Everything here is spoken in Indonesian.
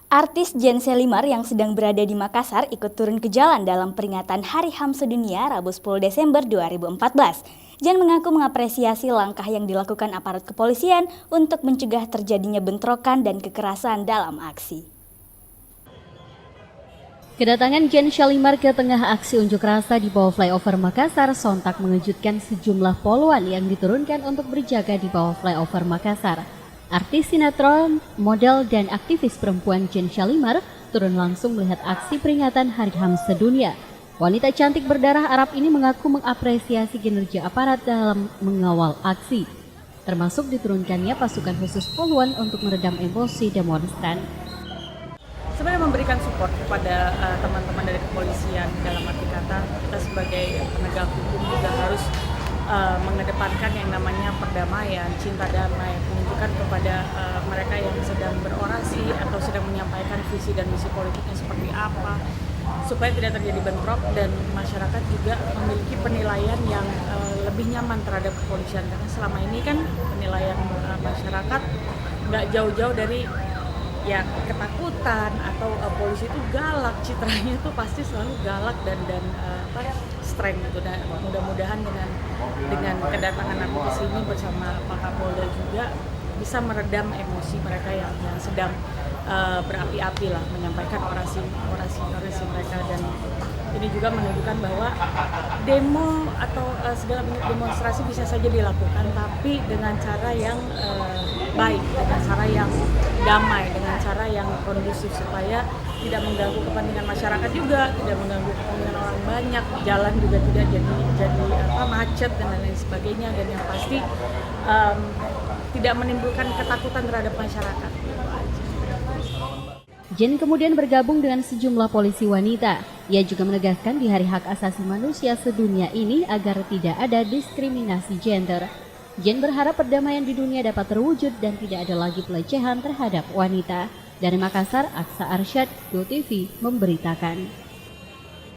Artis Jen Selimar yang sedang berada di Makassar ikut turun ke jalan dalam peringatan Hari HAM Sedunia Rabu 10 Desember 2014. Jen mengaku mengapresiasi langkah yang dilakukan aparat kepolisian untuk mencegah terjadinya bentrokan dan kekerasan dalam aksi. Kedatangan Jen Selimar ke tengah aksi unjuk rasa di bawah flyover Makassar sontak mengejutkan sejumlah poluan yang diturunkan untuk berjaga di bawah flyover Makassar. Artis sinetron, model, dan aktivis perempuan Jen Selimar turun langsung melihat aksi peringatan Hari HAM Sedunia. Wanita cantik berdarah Arab ini mengaku mengapresiasi kinerja aparat dalam mengawal aksi, termasuk diturunkannya pasukan khusus poluan untuk meredam emosi demonstran. Sebenarnya memberikan support kepada teman-teman dari kepolisian, dalam arti kata kita sebagai penegak hukum juga harus mengedepankan yang namanya perdamaian, cinta damai, menunjukkan kepada mereka yang sedang berorasi atau sedang menyampaikan visi dan misi politiknya seperti apa, supaya tidak terjadi bentrok dan masyarakat juga memiliki penilaian yang lebih nyaman terhadap kepolisian, karena selama ini kan penilaian masyarakat nggak jauh-jauh dari ya ketakutan atau polisi itu galak, citranya itu pasti selalu galak dan strength gitu. Dan mudah-mudahan dengan kedatangan aku ke sini bersama Pak Kapolda juga bisa meredam emosi mereka yang sedang berapi-api lah menyampaikan orasi mereka, dan ini juga menunjukkan bahwa demo atau segala bentuk demonstrasi bisa saja dilakukan, tapi dengan cara yang baik, dengan cara yang damai, dengan cara yang kondusif supaya tidak mengganggu kepentingan masyarakat juga, tidak mengganggu kepentingan orang banyak, jalan juga tidak jadi macet dan lain sebagainya, dan yang pasti tidak menimbulkan ketakutan terhadap masyarakat. Jen kemudian bergabung dengan sejumlah polisi wanita. Ia juga menegaskan di Hari Hak Asasi Manusia Sedunia ini agar tidak ada diskriminasi gender. Jen berharap perdamaian di dunia dapat terwujud dan tidak ada lagi pelecehan terhadap wanita. Dari Makassar, Aksa Arsyad, GoTV memberitakan.